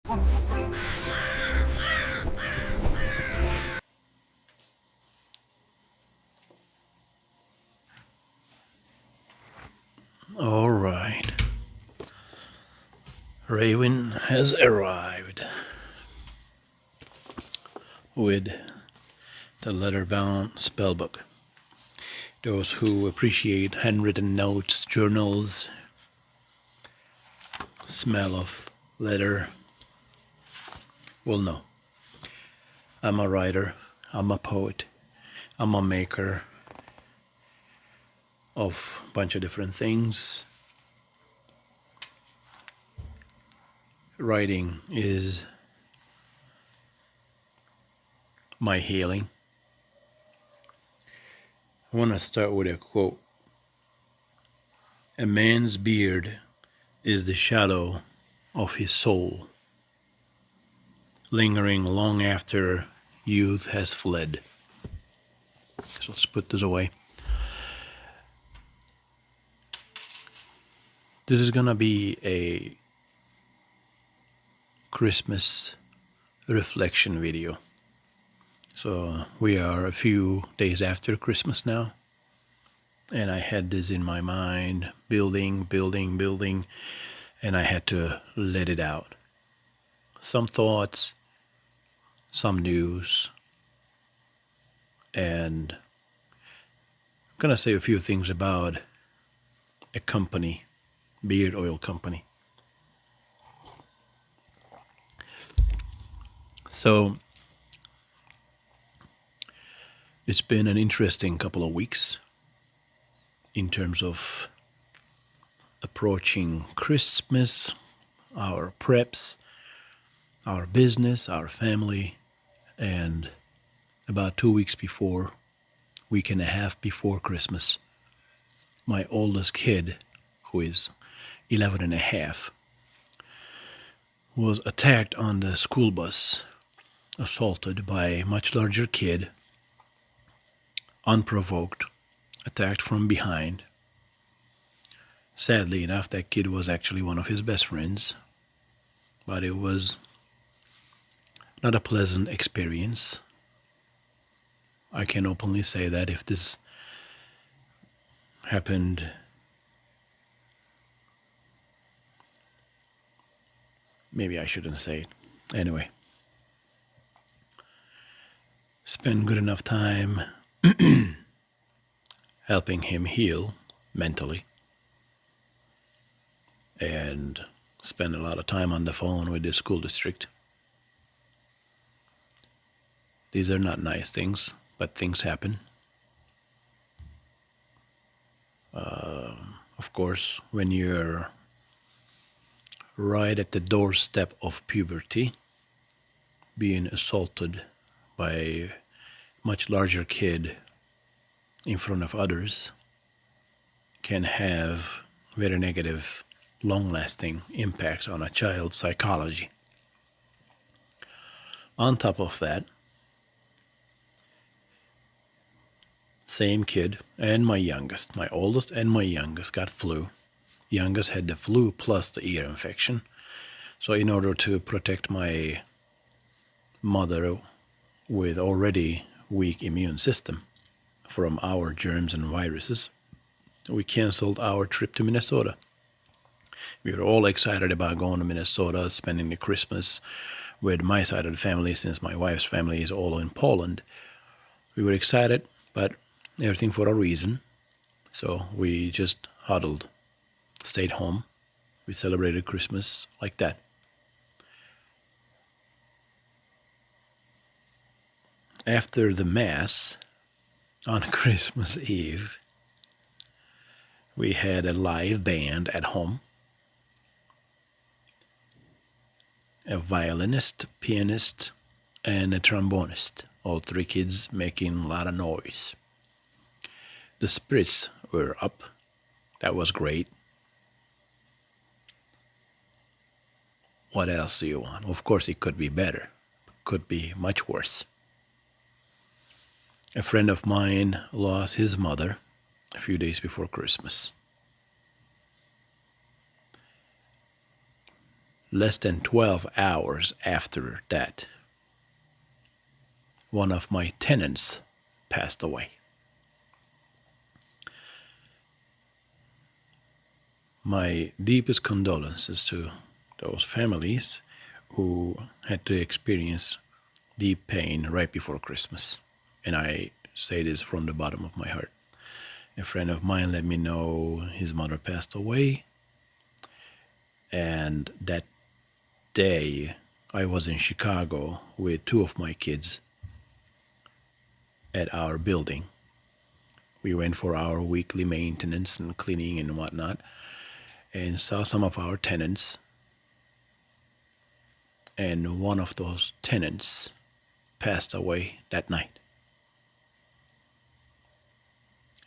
All right. Raven has arrived with the leather-bound spellbook. Those who appreciate handwritten notes, journals, smell of leather will know. I'm a writer, I'm a poet, I'm a maker of a bunch of different things. Writing is my healing. I want to start with a quote. A man's beard is the shadow of his soul, lingering long after youth has fled. So let's put this away. This is gonna be a Christmas reflection video. So we are a few days after Christmas now, and I had this in my mind, building, and I had to let it out. Some thoughts, some news, and I'm gonna say a few things about a company, beard oil company. So it's been an interesting couple of weeks in terms of approaching Christmas, our preps, our business, our family, and about 2 weeks before, week and a half before Christmas, my oldest kid, who is 11 and a half, was attacked on the school bus, assaulted by a much larger kid, unprovoked, attacked from behind. Sadly enough, that kid was actually one of his best friends, but it was not a pleasant experience. I can openly say that if this happened maybe I shouldn't say it. Anyway, spend good enough time helping him heal mentally, and spend a lot of time on the phone with the school district. These are not nice things, but things happen. Of course, when you're right at the doorstep of puberty, being assaulted by a much larger kid in front of others can have very negative, long-lasting impacts on a child's psychology. On top of that, same kid and my youngest, my oldest and my youngest got flu. Youngest had the flu plus the ear infection. So in order to protect my mother with already weak immune system from our germs and viruses, we canceled our trip to Minnesota. We were all excited about going to Minnesota, spending the Christmas with my side of the family, since my wife's family is all in Poland. We were excited, but everything for a reason. So we just huddled, stayed home. We celebrated Christmas like that. After the Mass on Christmas Eve, we had a live band at home. A violinist, pianist, and a trombonist. All three kids making a lot of noise. The spirits were up. That was great. What else do you want? Of course, it could be better. Could be much worse. A friend of mine lost his mother a few days before Christmas. Less than 12 hours after that, one of my tenants passed away. My deepest condolences to those families who had to experience deep pain right before Christmas. And I say this from the bottom of my heart. A friend of mine let me know his mother passed away. And that day, I was in Chicago with two of my kids at our building. We went for our weekly maintenance and cleaning and whatnot, and saw some of our tenants. And one of those tenants passed away that night.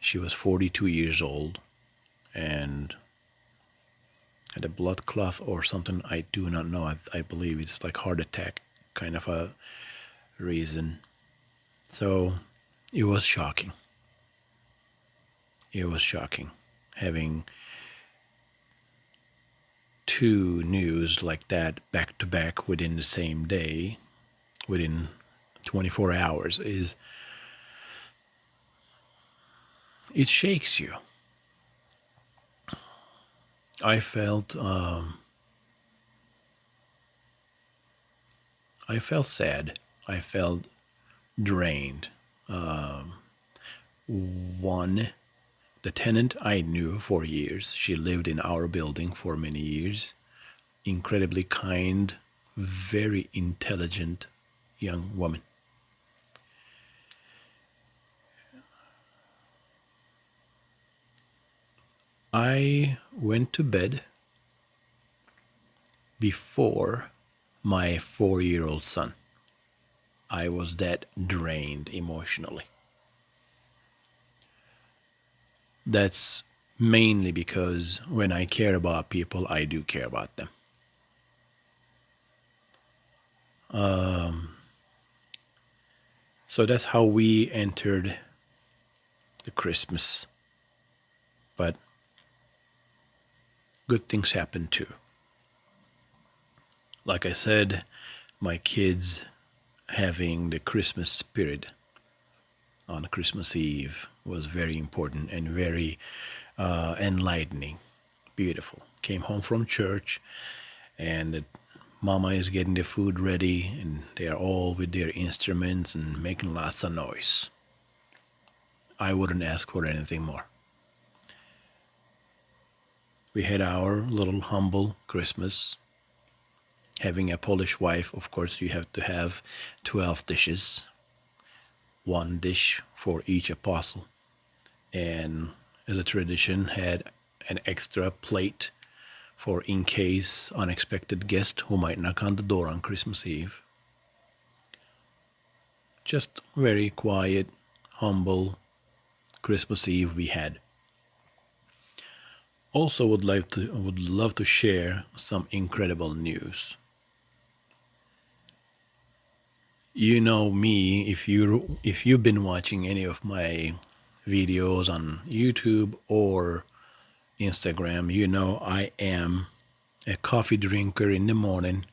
She was 42 years old and had a blood clot or something. I do not know. I believe it's like heart attack kind of a reason. So it was shocking. It was shocking having two news like that back to back within the same day, within 24 hours. It shakes you. I felt sad. I felt drained. One, the tenant I knew for years. She lived in our building for many years. Incredibly kind, very intelligent young woman. I went to bed before my 4-year-old son. I was that drained emotionally. That's mainly because when I care about people, I do care about them. So that's how we entered the Christmas. But good things happen too. Like I said, my kids having the Christmas spirit on Christmas Eve was very important and very enlightening, beautiful. Came home from church and mama is getting the food ready and they are all with their instruments and making lots of noise. I wouldn't ask for anything more. We had our little humble Christmas. Having a Polish wife, of course, you have to have 12 dishes. One dish for each apostle. And as a tradition, had an extra plate for in case unexpected guest who might knock on the door on Christmas Eve. Just very quiet, humble Christmas Eve we had. Also would love to share some incredible news. You know me, if you've been watching any of my videos on YouTube or Instagram, you know I am a coffee drinker in the morning,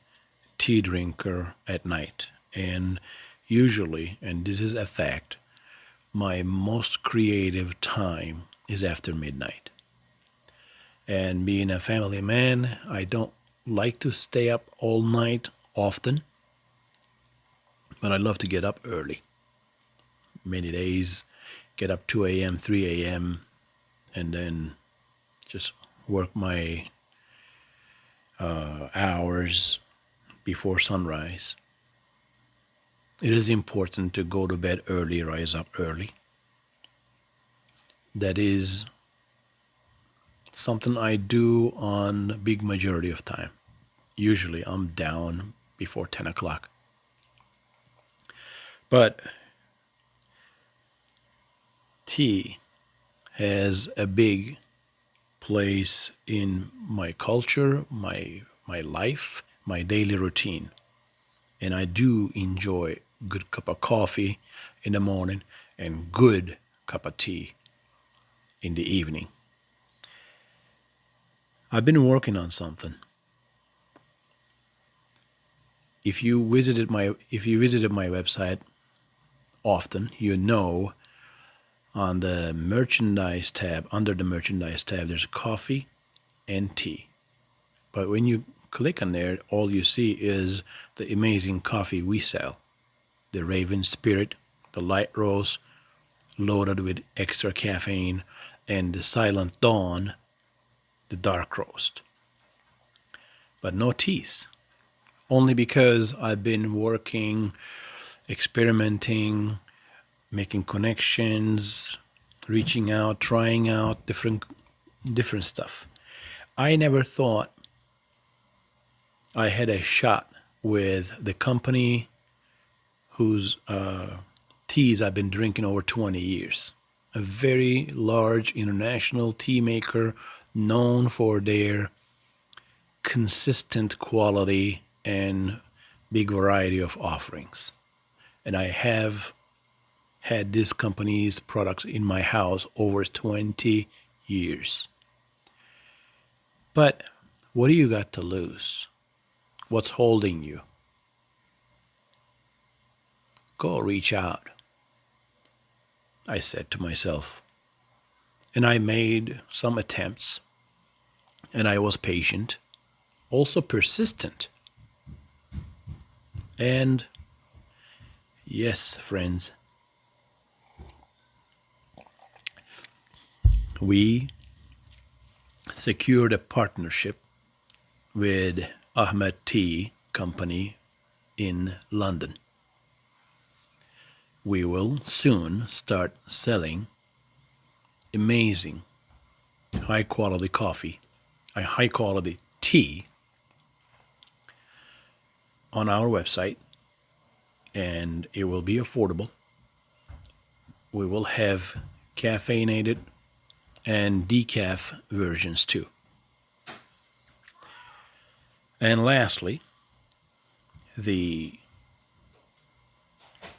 tea drinker at night. And usually, and this is a fact, my most creative time is after midnight. And being a family man, I don't like to stay up all night often, but I love to get up early. Many days, get up 2 a.m., 3 a.m., and then just work my hours before sunrise. It is important to go to bed early, rise up early. That is something I do on a big majority of time. Usually I'm down before 10 o'clock. But tea has a big place in my culture, my life, my daily routine. And I do enjoy a good cup of coffee in the morning and good cup of tea in the evening. I've been working on something. if you visited my website often, you know on the merchandise tab, under the merchandise tab, there's coffee and tea. But when you click on there, all you see is the amazing coffee we sell. The Raven Spirit, the Light Roast, loaded with extra caffeine, and the Silent Dawn, the Dark Roast. But no teas. Only because I've been working, experimenting, making connections, reaching out, trying out different stuff. I never thought I had a shot with the company whose teas I've been drinking over 20 years. A very large international tea maker known for their consistent quality and big variety of offerings. And I have had this company's products in my house over 20 years. But what do you got to lose? What's holding you? Go reach out, I said to myself. And I made some attempts, and I was patient, also persistent. And yes, friends, we secured a partnership with Ahmed Tea Company in London. We will soon start selling amazing high quality coffee, a high quality tea on our website, and it will be affordable. We will have caffeinated and decaf versions too. And lastly, the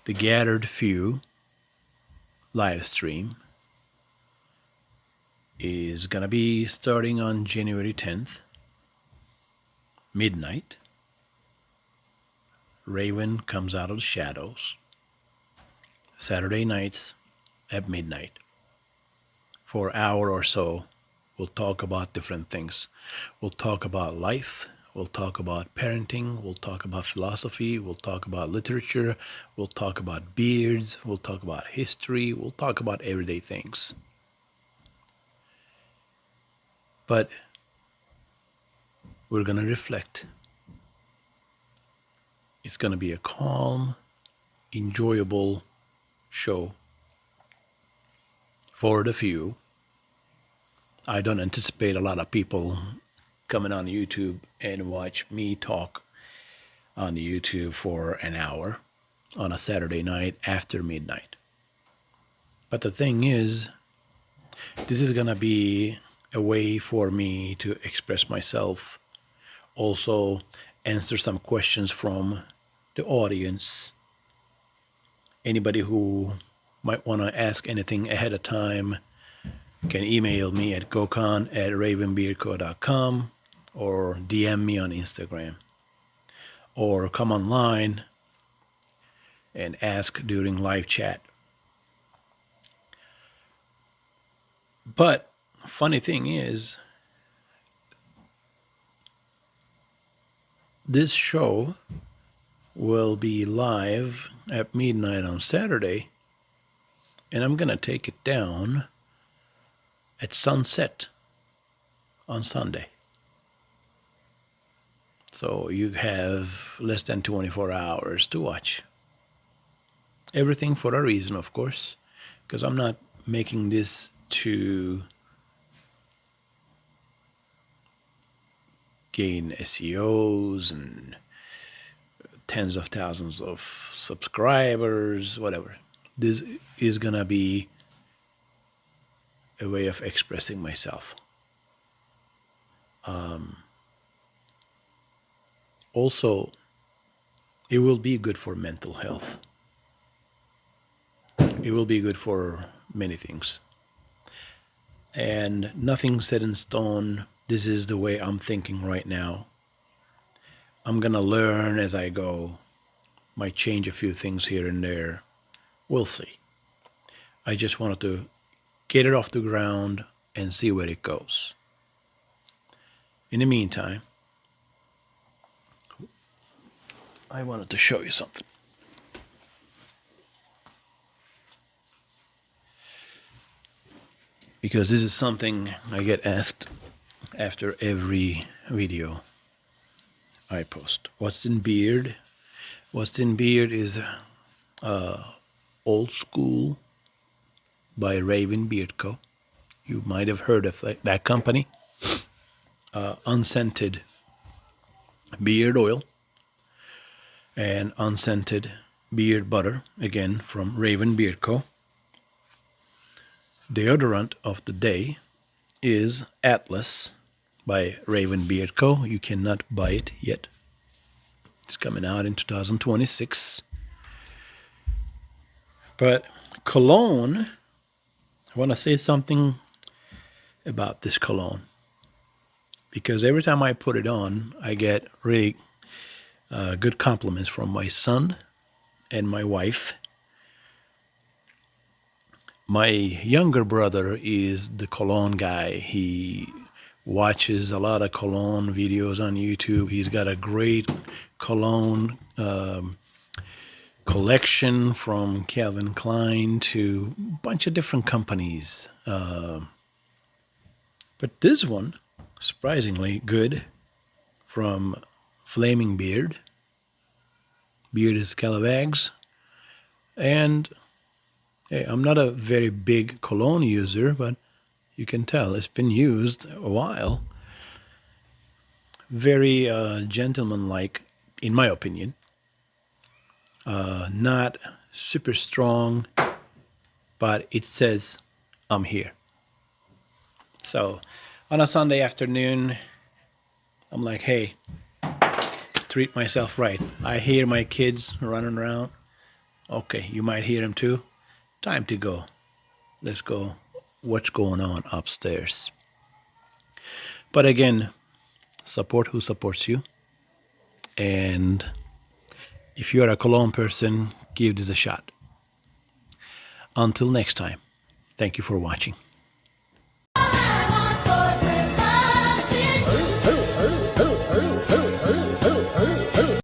gathered few live stream is gonna be starting on January 10th, midnight. Raven comes out of the shadows. Saturday nights at midnight. For an hour or so, we'll talk about different things. We'll talk about life. We'll talk about parenting. We'll talk about philosophy. We'll talk about literature. We'll talk about beards. We'll talk about history. We'll talk about everyday things. But we're going to reflect. It's going to be a calm, enjoyable show for the few. I don't anticipate a lot of people coming on YouTube and watch me talk on YouTube for an hour on a Saturday night after midnight. But the thing is, this is going to be a way for me to express myself, also answer some questions from the audience. Anybody who might want to ask anything ahead of time can email me at gokhan@ravenbeardco.com or DM me on Instagram, or come online and ask during live chat. But funny thing is, this show will be live at midnight on Saturday, and I'm going to take it down at sunset on Sunday. So you have less than 24 hours to watch. Everything for a reason, of course, because I'm not making this to gain SEOs and tens of thousands of subscribers, whatever. This is going to be a way of expressing myself. Also, it will be good for mental health. It will be good for many things. And nothing set in stone. This is the way I'm thinking right now. I'm gonna learn as I go. Might change a few things here and there. We'll see. I just wanted to get it off the ground and see where it goes. In the meantime, I wanted to show you something. Because this is something I get asked after every video I post. What's in beard? What's in beard is Old School by Raven Beard Co. You might have heard of that company. Unscented beard oil and unscented beard butter, again from Raven Beard Co. Deodorant of the day is Atlas by Raven Beard Co. You cannot buy it yet. It's coming out in 2026. But cologne, I want to say something about this cologne. Because every time I put it on, I get really good compliments from my son and my wife. My younger brother is the cologne guy. He watches a lot of cologne videos on YouTube. He's got a great cologne collection from Calvin Klein to a bunch of different companies. But this one, surprisingly good, from Flaming Beard. Beard is Calabags. And hey, I'm not a very big cologne user, but you can tell it's been used a while. Very gentlemanlike, in my opinion. Not super strong, but it says, I'm here. So on a Sunday afternoon, I'm like, hey, treat myself right. I hear my kids running around. Okay, you might hear them too. Time to go. Let's go. What's going on upstairs? But again, support who supports you. And if you're a cologne person, give this a shot. Until next time, thank you for watching.